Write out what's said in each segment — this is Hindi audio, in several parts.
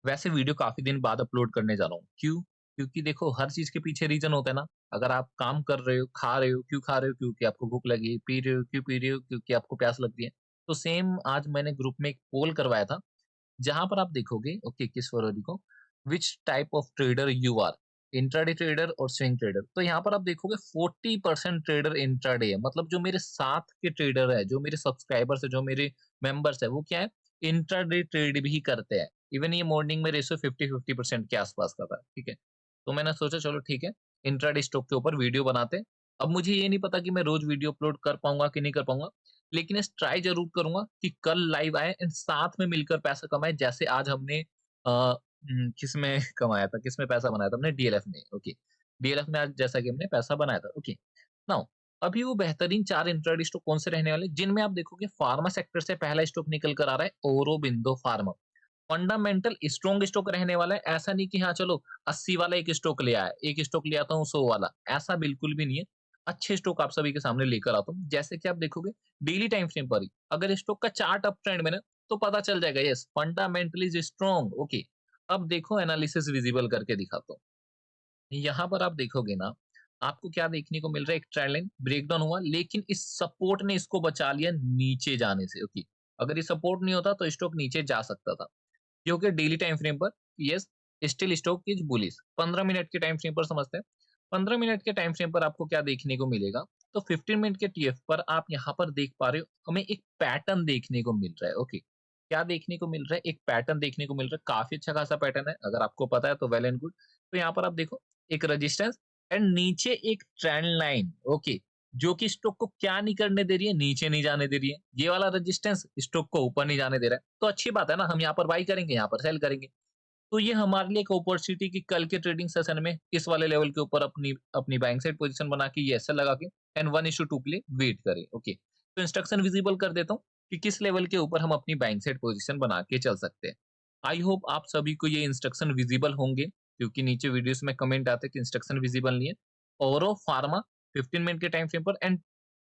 वैसे वीडियो काफ़ी दिन बाद अपलोड करने जा रहा हूँ। क्यों? क्योंकि देखो हर चीज़ के पीछे रीज़न होता है ना। अगर आप काम कर रहे हो, खा रहे हो, क्यों खा रहे हो? क्योंकि आपको भूख लगी है, पी रहे हो, क्यों पी रहे हो? क्योंकि आपको प्यास लगती है। तो सेम आज मैंने ग्रुप में एक पोल करवाया था, जहाँ पर आप देखोगे ओके 21 फरवरी को which type of trader you are, intraday trader और स्विंग ट्रेडर। तो यहाँ पर आप देखोगे 40% ट्रेडर इंट्राडे है। मतलब जो मेरे साथ के ट्रेडर है, जो मेरे सब्सक्राइबर्स है, जो मेरे मेंबर्स है, वो क्या है इंट्राडे ट्रेड भी करते हैं। इवन ये मॉर्निंग में रेशियो 50-50% के आसपास का था, ठीक है? तो मैंने सोचा चलो ठीक है, इंट्राडे स्टॉक के ऊपर वीडियो बनाते हैं। अब मुझे ये नहीं पता कि मैं रोज़ वीडियो अपलोड कर पाऊँगा कि नहीं कर पाऊँगा, लेकिन इस ट्राई ज़रूर करूँगा कि कल लाइव आएँ एंड साथ में मिलकर पैसा कमाएँ जैसे आज हमने किसमें कमाया था, किसमें पैसा बनाया था हमने डीएलएफ में, ओके। डीएलएफ में आज जैसा कि हमने पैसा बनाया था, ओके। नाउ अभी वो बेहतरीन 4 इंट्राडे स्टॉक कौन से रहने वाले हैं, जिनमें आप देखोगे फार्मा सेक्टर से पहला स्टॉक निकल कर आ रहा है Aurobindo pharma. Fundamental strong stock रहने वाला है। ऐसा नहीं कि हाँ चलो 80 वाला एक स्टॉक ले आया, एक स्टॉक ले आता हूँ 100 वाला, ऐसा बिल्कुल भी नहीं है। अच्छे स्टॉक आप सभी के सामने लेकर आता हूँ। जैसे कि आप देखोगे डेली टाइम फ्रेम पर ही अगर स्टॉक का चार्ट अप ट्रेंड में ना, तो पता चल जाएगा yes fundamentally is strong, okay. अब देखो एनालिसिस विजिबल करके दिखाता हूँ। यहाँ पर आप देखोगे ना, आपको क्या देखने को मिल रहा है, एक ट्रेंड लाइन ब्रेकडाउन हुआ, लेकिन इस सपोर्ट ने इसको बचा लिया नीचे जाने से, ओके। अगर ये सपोर्ट नहीं होता तो स्टॉक नीचे जा सकता था। क्योंकि डेली टाइम फ्रेम पर yes still stock is bullish. 15 minute के टाइम फ्रेम पर समझते हैं। 15 मिनट के टाइम फ्रेम पर आपको क्या देखने को मिलेगा, तो 15 मिनट के टीएफ पर आप यहाँ पर देख पा रहे हो, हमें एक पैटर्न देखने को मिल रहा है, ओके। क्या देखने को मिल रहा है, एक पैटर्न देखने को मिल रहा है, काफी अच्छा खासा पैटर्न है। अगर आपको पता है तो वेल एंड गुड। तो यहाँ पर आप देखो एक रेजिस्टेंस एंड नीचे एक ट्रेंड लाइन, ओके, जो कि स्टॉक को क्या नहीं करने दे रही है, नीचे नहीं जाने दे रही है। ये वाला रेजिस्टेंस स्टॉक को ऊपर नहीं जाने दे रहा है। तो अच्छी बात है ना, हम यहाँ पर बाई करेंगे, यहाँ पर सेल करेंगे। तो ये हमारे लिए एक अपॉर्चुनिटी कि कल के ट्रेडिंग सेशन में इस वाले लेवल के ऊपर अपनी अपनी बाइंग साइड पोजीशन बना के ये ऐसा लगा के एंड 1:2 के लिए वेट करें, ओके। तो इंस्ट्रक्शन विजिबल कर देता हूँ कि किस लेवल के ऊपर हम अपनी बाइंग साइड पोजीशन बना के चल सकते हैं। आई होप आप सभी को ये इंस्ट्रक्शन विजिबल होंगे, क्योंकि नीचे वीडियोस में कमेंट आते हैं कि इंस्ट्रक्शन विजिबल नहीं है। और फार्मा 15 मिनट के टाइम फ्रेम पर एंड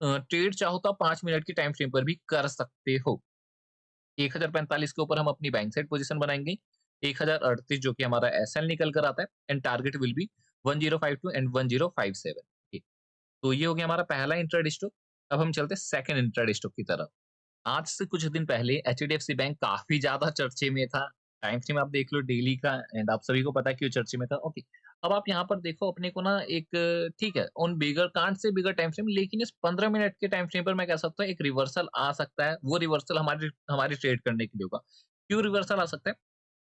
ट्रेड चाहो तो आप 5 मिनट के टाइम फ्रेम पर भी कर सकते हो। 1045 के ऊपर हम अपनी बाइंग साइड पोजीशन बनाएँगे। 1038 जो कि हमारा एसएल निकल कर आता है and target will be 1052 and 1057। Okay, तो ये हो गया हमारा पहला इंट्राडे स्टॉक। अब हम चलते हैं सेकंड इंट्राडे स्टॉक की तरफ। आज से कुछ दिन पहले एचडीएफसी बैंक काफ़ी ज़्यादा चर्चे में था। टाइम फ्रेम आप देख लो डेली का एंड आप सभी को पता है क्यों चर्चे में था। ओके, अब आप यहाँ पर देखो अपने को ना एक ठीक है, on bigger can't say bigger time frame, लेकिन इस 15 मिनट के टाइम फ्रेम पर मैं कह सकता हूँ एक रिवर्सल आ सकता है। वो रिवर्सल हमारी हमारी ट्रेड करने के लिए होगा। क्यों रिवर्सल आ सकता है?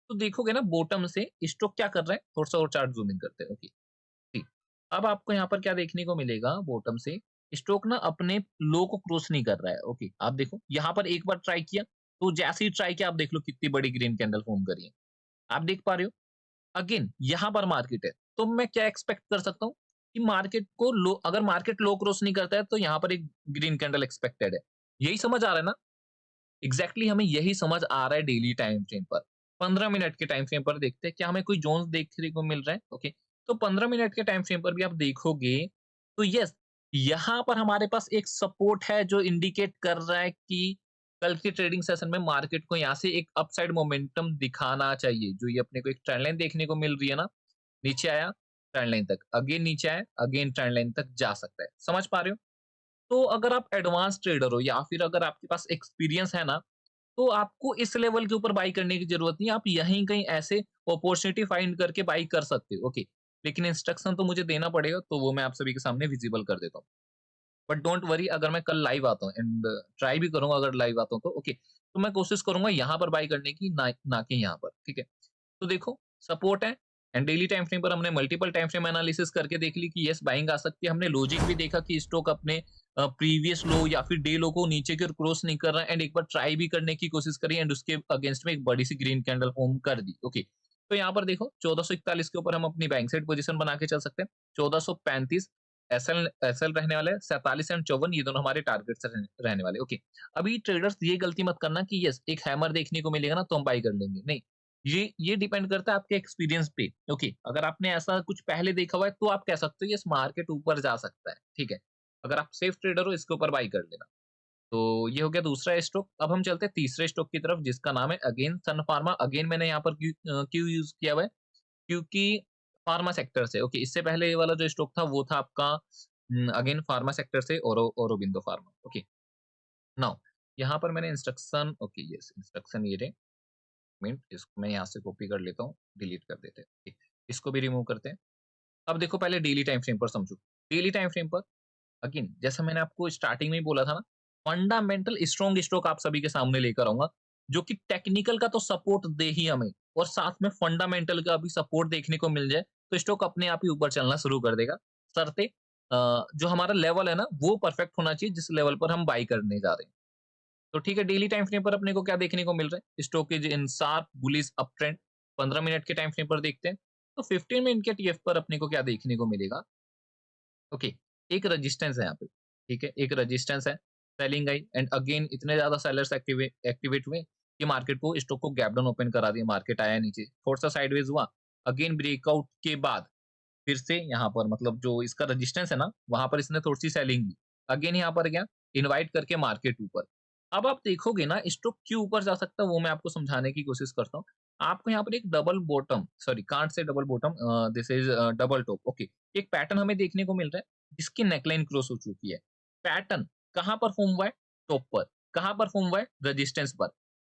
तो देखोगे ना बॉटम से स्टॉक क्या कर रहा है, थोड़ा-सा और चार्ट ज़ूम इन करते हैं। ओके। जी। अब आपको यहाँ पर क्या देखने को मिलेगा बॉटम से, स्टॉक ना अपने लो को क्रॉस नहीं कर रहा है, ओके। आप देखो यहाँ पर एक बार ट्राई किया, तो जैसे ही ट्राई किया आप देख लो कितनी बड़ी ग्रीन कैंडल फॉर्म करी है। आप देख पा रहे हो? अगेन यहाँ पर मार्केट है, तो मैं क्या एक्सपेक्ट कर सकता हूँ कि मार्केट को लो, अगर मार्केट लो क्रॉस नहीं करता है तो यहाँ पर एक ग्रीन कैंडल एक्सपेक्टेड है। यही समझ आ रहा है ना? एग्जैक्टली हमें यही समझ आ रहा है डेली टाइम फ्रेम पर। 15 मिनट के टाइम फ्रेम पर देखते हैं क्या हमें कोई जोन्स देखने को मिल रहा है, ओके। तो 15 मिनट के टाइम फ्रेम पर भी आप देखोगे तो यस, यहाँ पर हमारे पास एक सपोर्ट है जो इंडिकेट कर रहा है कि कल के ट्रेडिंग सेशन में मार्केट को यहाँ से एक अपसाइड मोमेंटम दिखाना चाहिए। जो ये अपने को एक ट्रेंड लाइन देखने को मिल रही है ना, नीचे आया ट्रेंड लाइन तक, अगेन नीचे आया, अगेन ट्रेंड लाइन तक जा सकता है। समझ पा रहे हो? तो अगर आप एडवांस ट्रेडर हो या फिर अगर आपके पास एक्सपीरियंस है ना, तो आपको इस लेवल के ऊपर बाई करने की जरूरत नहीं है। आप यहीं कहीं ऐसे अपॉर्चुनिटी फाइंड करके बाई कर सकते हो, ओके। लेकिन इंस्ट्रक्शन तो मुझे देना पड़ेगा, तो वो मैं आप सभी के सामने विजिबल कर देता हूँ। बट डोंट वरी, अगर मैं कल लाइव आता हूँ एंड ट्राई भी करूंगा, अगर लाइव आता हूँ तो ओके, तो मैं कोशिश करूंगा यहाँ पर बाई करने की, ना ना कि यहाँ पर, ठीक है। तो देखो सपोर्ट है एंड डेली टाइम फ्रेम पर हमने मल्टीपल टाइम फ्रेम एनालिसिस करके देख ली कि यस बाइंग आ सकती है। हमने लॉजिक भी देखा कि स्टॉक अपने प्रीवियस लो या फिर डे लो को नीचे की ओर क्रॉस नहीं कर रहा है एंड एक बार ट्राई भी करने की कोशिश करी एंड उसके अगेंस्ट में एक बड़ी सी ग्रीन कैंडल फॉर्म कर दी, ओके। तो यहाँ पर देखो 1441 के ऊपर हम अपनी बैंक साइड पोजीशन बना के चल सकते हैं। 1435 एसएल एसएल रहने वाला है, 47 एंड 54 ये दोनों हमारे टारगेट्स रहने वाले, ओके। अभी ट्रेडर्स ये गलती मत करना कि यस एक हैमर देखने को मिलेगा ना तो हम बाई कर लेंगे, नहीं। ये डिपेंड करता है आपके एक्सपीरियंस पे, ओके। अगर आपने ऐसा कुछ पहले देखा हुआ है तो आप कह सकते हो यस मार्केट ऊपर जा सकता है, ठीक है। अगर आप सेफ ट्रेडर हो इसके ऊपर बाई कर लेना। तो ये हो गया दूसरा स्टॉक। अब हम चलते हैं तीसरे स्टॉक की तरफ जिसका नाम है अगेन सन फार्मा। अगेन मैंने यहाँ पर क्यों यूज़ किया हुआ है? क्योंकि फार्मा सेक्टर से ओके, इससे पहले ये वाला जो स्टॉक था वो था आपका अगेन फार्मा सेक्टर से औरोबिंदो फार्मा। ओके, नाउ यहाँ पर मैंने इंस्ट्रक्शन ओके यस इंस्ट्रक्शन ये रहे। मिनट इसको मैं यहाँ से कॉपी कर लेता हूँ, डिलीट कर देते हैं। ठीक, इसको भी रिमूव करते हैं। अब देखो पहले डेली टाइम फ्रेम पर समझो। डेली टाइम फ्रेम पर अगेन जैसा मैंने आपको स्टार्टिंग में ही बोला था ना, फंडामेंटल स्ट्रॉन्ग स्टॉक आप सभी के सामने लेकर आऊँगा, जो कि टेक्निकल का तो सपोर्ट दे ही हमें और साथ में फंडामेंटल का भी सपोर्ट देखने को मिल जाए, तो स्टॉक अपने आप ही ऊपर चलना शुरू कर देगा। शर्ते जो हमारा लेवल है ना, वो परफेक्ट होना चाहिए जिस लेवल पर हम बाय करने जा रहे हैं। तो ठीक है, डेली टाइम फ्रेम पर अपने को क्या देखने को मिल रहा है? Stock is in sharp bullish up trend. 15 minute के टाइम फ्रेम पर देखते हैं, तो 15 मिनट के टीएफ पर अपने को क्या देखने को मिलेगा? ओके, एक रेजिस्टेंस है यहाँ पे, ठीक है? एक रेजिस्टेंस है, सेलिंग आई एंड अगेन इतने ज़्यादा सेलर्स एक्टिवेट हुए कि मार्केट को स्टॉक को गैप डाउन ओपन करा दिया, मार्केट आया नीचे, थोड़ा-सा साइडवेज हुआ, अगेन ब्रेकआउट के बाद फिर से यहाँ पर मतलब जो इसका रेजिस्टेंस है ना, वहाँ पर इसने थोड़ी-सी सेलिंग ली। अगेन यहाँ पर क्या इनवाइट करके मार्केट ऊपर। अब आप देखोगे ना स्टॉक क्यों ऊपर जा सकता है वो मैं आपको समझाने की कोशिश करता हूँ। आपको यहाँ पर एक double bottom sorry can't say double bottom this is double top okay. एक पैटर्न हमें देखने को मिल रहा है जिसकी नेकलाइन क्रॉस हो चुकी है। पैटर्न कहाँ पर फॉर्म हुआ है? टॉप पर। कहाँ पर फॉर्म हुआ है? रेजिस्टेंस पर।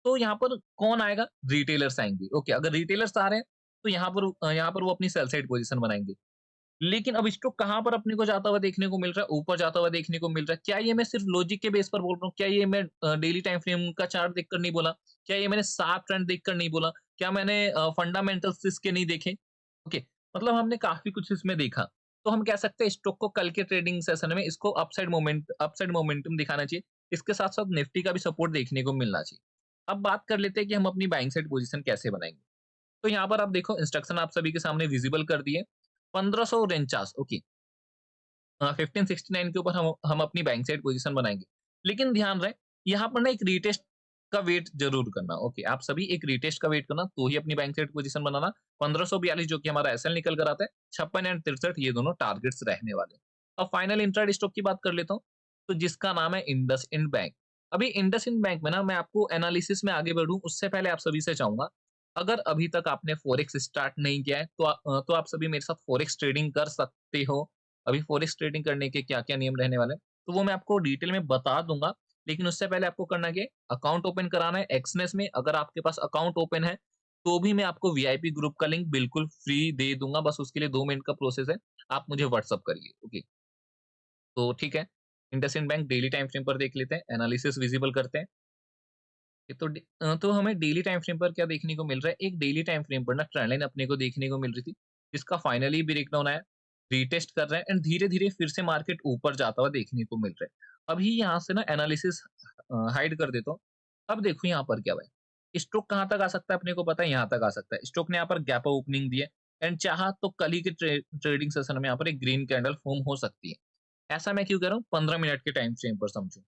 तो यहाँ पर कौन आएगा? रिटेलर्स आएँगे। ओके, अगर रिटेलर्स आ रहे हैं तो यहाँ पर वो अपनी सेल साइड पोज़ीशन बनाएँगे। लेकिन अब स्टॉक कहाँ पर अपने को जाता हुआ देखने को मिल रहा है? ऊपर जाता हुआ देखने को मिल रहा है। क्या ये मैं सिर्फ लॉजिक के बेस पर बोल रहा हूँ? क्या ये मैं डेली टाइम फ्रेम का चार्ट देखकर नहीं बोला? क्या ये मैंने शार्प ट्रेंड देखकर नहीं बोला? क्या मैंने फंडामेंटल्स इसके नहीं देखे? ओके, मतलब हमने काफ़ी कुछ इसमें देखा। तो हम कह सकते हैं स्टॉक को कल के ट्रेडिंग सेशन में इसको अपसाइड मोमेंटम दिखाना चाहिए। इसके साथ-साथ निफ्टी का भी सपोर्ट देखने को मिलना चाहिए। अब बात कर लेते हैं कि हम अपनी बाइंग साइड पोज़ीशन कैसे बनाएँगे? तो यहाँ पर आप देखो इंस्ट्रक्शन आप सभी के सामने विजिबल कर दिए। 1549 ओके 1569 के ऊपर हम अपनी बैंक साइड पोजीशन बनाएँगे। लेकिन ध्यान रहे यहाँ पर ना एक रीटेस्ट का वेट ज़रूर करना। ओके, आप सभी एक रीटेस्ट का वेट करना तो ही अपनी बैंक साइड पोजीशन बनाना। 1542 जो कि हमारा एसएल निकल कर आता है, 56 एंड 63 ये दोनों टारगेट्स रहने वाले हैं। अब फाइनल इंट्राडे स्टॉक की बात कर लेता हूँ, तो जिसका नाम है इंडसइंड बैंक। अभी इंडसइंड बैंक में ना मैं आपको एनालिसिस में आगे बढ़ूँ उससे पहले आप सभी से चाहूँगा, अगर अभी तक आपने फॉरेक्स स्टार्ट नहीं किया है तो आप सभी मेरे साथ फॉरेक्स ट्रेडिंग कर सकते हो। अभी फॉरेक्स ट्रेडिंग करने के क्या-क्या नियम रहने वाले हैं, तो वो मैं आपको डिटेल में बता दूँगा। लेकिन उससे पहले आपको करना क्या है, अकाउंट ओपन कराना है एक्सनेस में। अगर आपके पास अकाउंट ओपन है, तो भी मैं आपको वीआईपी ग्रुप का लिंक बिल्कुल फ्री दे दूँगा। बस उसके लिए 2 मिनट का प्रोसेस है, आप मुझे व्हाट्सएप करिए। ओके, तो ठीक है, IndusInd bank daily time frame पर देख लेते हैं, एनालिसिस विजिबल करते हैं। तो हमें डेली टाइम फ्रेम पर क्या देखने को मिल रहा है, एक डेली टाइम फ्रेम पर ना ट्रेंड लाइन अपने को देखने को मिल रही थी, जिसका फाइनली ब्रेकडाउन आया, रीटेस्ट कर रहे हैं एंड धीरे-धीरे फिर से मार्केट ऊपर जाता हुआ देखने को मिल रहा है। अभी यहाँ से ना एनालिसिस हाइड कर देता हूँ। अब देखो यहाँ पर क्या हुआ है, स्टॉक कहाँ तक आ सकता है अपने को पता है, यहाँ तक आ सकता है। स्टॉक ने यहाँ पर गैप ओपनिंग दी है एंड चाहा तो कल ही के ट्रेडिंग सेशन में यहाँ पर एक ग्रीन कैंडल फॉर्म हो सकती है। ऐसा मैं क्यों कह रहा हूँ? 15 मिनट के टाइम फ्रेम पर समझो।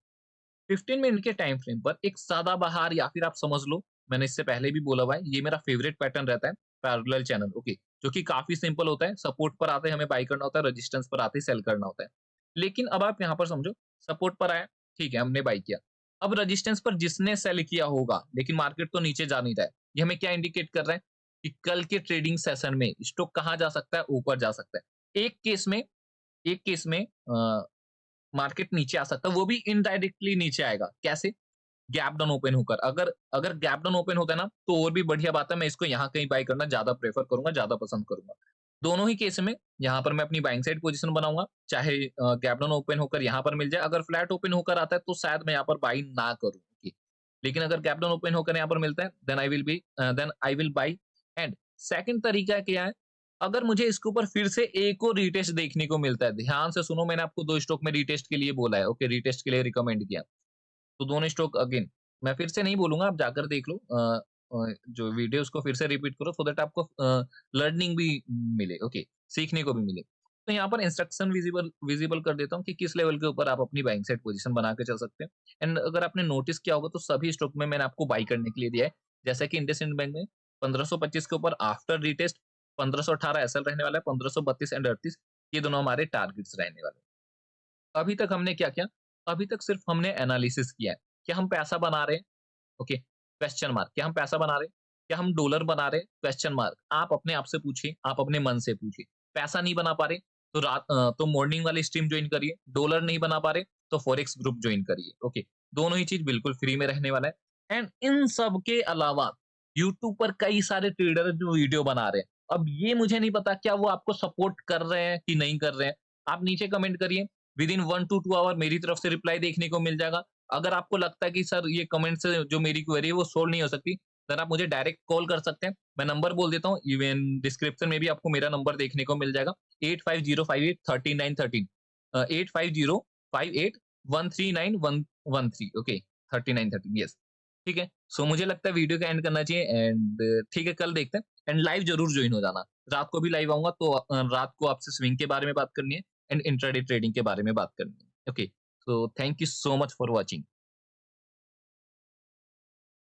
15 मिनट के टाइम फ्रेम पर एक सदाबहार या फिर आप समझ लो, मैंने इससे पहले भी बोला हुआ है, ये मेरा फेवरेट पैटर्न रहता है, पैरेलल चैनल ओके, जो कि काफ़ी सिंपल होता है, सपोर्ट पर आते ही हमें बाय करना होता है, रेजिस्टेंस पर आते ही सेल करना होता है। लेकिन अब आप यहाँ पर समझो, सपोर्ट पर आया, ठीक है, हमने बाय किया। अब रेजिस्टेंस पर जिसने सेल किया होगा, लेकिन मार्केट तो नीचे जा नहीं रहा है, ये हमें क्या इंडिकेट कर रहा है कि कल के ट्रेडिंग सेशन में स्टॉक कहाँ जा सकता है? ऊपर जा सकता है। एक केस में मार्केट नीचे आ सकता है, वो भी इनडायरेक्टली नीचे आएगा। कैसे? गैप डाउन ओपन होकर। अगर अगर गैप डाउन ओपन होता है ना, तो और भी बढ़िया बात है, मैं इसको यहाँ कहीं बाय करना ज़्यादा प्रेफ़र करूँगा, ज़्यादा पसंद करूँगा। दोनों ही केस में यहाँ पर मैं अपनी बाइंग साइड पोज़ीशन बनाऊँगा, चाहे गैप डाउन ओपन होकर यहाँ पर मिल जाए। अगर फ्लैट ओपन होकर आता है, तो शायद मैं यहाँ पर बाय ना करूँ। ओके। लेकिन अगर गैप डाउन ओपन होकर यहाँ पर मिलता है, then I will buy and second तरीका क्या है, अगर मुझे इसके ऊपर फिर से एक और रीटेस्ट देखने को मिलता है, ध्यान से सुनो, मैंने आपको 2 स्टॉक में रीटेस्ट के लिए बोला है, ओके, रीटेस्ट के लिए रिकमेंड किया। तो दोनों स्टॉक अगेन मैं फिर से नहीं बोलूँगा, आप जाकर देख लो। जो वीडियो है उसको फिर से रिपीट करो सो दैट आपको लर्निंग भी मिले, ओके, सीखने को भी मिले। तो यहाँ पर इंस्ट्रक्शन विजिबल विजिबल कर देता हूँ कि किस लेवल के ऊपर आप अपनी बाइंग साइड पोजीशन बना के चल सकते हैं। एंड अगर आपने नोटिस किया होगा तो सभी स्टॉक में मैंने आपको बाय करने के लिए दिया है। जैसा कि इंडसइंड बैंक में 1525 के ऊपर आफ्टर रीटेस्ट 1518 एसएल रहने वाला है, 1532 एंड 38 ये दोनों हमारे टारगेट्स रहने वाले हैं। अभी तक हमने क्या किया? अभी तक सिर्फ हमने एनालिसिस किया है। क्या हम पैसा बना रहे हैं? Okay, question mark. क्या हम पैसा बना रहे हैं? क्या हम डॉलर बना रहे हैं? Question mark. आप अपने आप से पूछिए, आप अपने मन से पूछिए। पैसा नहीं बना पा रहे, तो तो मॉर्निंग वाली स्ट्रीम जॉइन करिए। डॉलर नहीं बना पा रहे, तो फॉरेक्स ग्रुप जॉइन करिए। ओके, दोनों ही चीज़ बिल्कुल फ्री में रहने वाला है। एंड इन सब के अलावा यूट्यूब पर कई सारे ट्रेडर जो वीडियो बना रहे हैं। अब ये मुझे नहीं पता क्या वो आपको सपोर्ट कर रहे हैं कि नहीं कर रहे हैं। आप नीचे कमेंट करिए, विदिन 1 टू 2 आवर मेरी तरफ से रिप्लाई देखने को मिल जाएगा। अगर आपको लगता है कि सर ये कमेंट से जो मेरी क्वेरी है वो सोल्व नहीं हो सकती, देन आप मुझे डायरेक्ट कॉल कर सकते हैं। मैं नंबर बोल देता हूँ, इवन डिस्क्रिप्शन में भी आपको मेरा नंबर देखने को मिल जाएगा, 8505839113 8505813913 ओके, 3913 यस, ठीक है। सो मुझे लगता है वीडियो का एंड करना चाहिए एंड ठीक है, कल देखते हैं एंड लाइव ज़रूर जॉइन हो जाना। रात को भी लाइव आऊँगा तो रात को आपसे स्विंग के बारे में बात करनी है एंड इंट्राडे ट्रेडिंग के बारे में बात करनी है। Okay, so thank you so much for watching.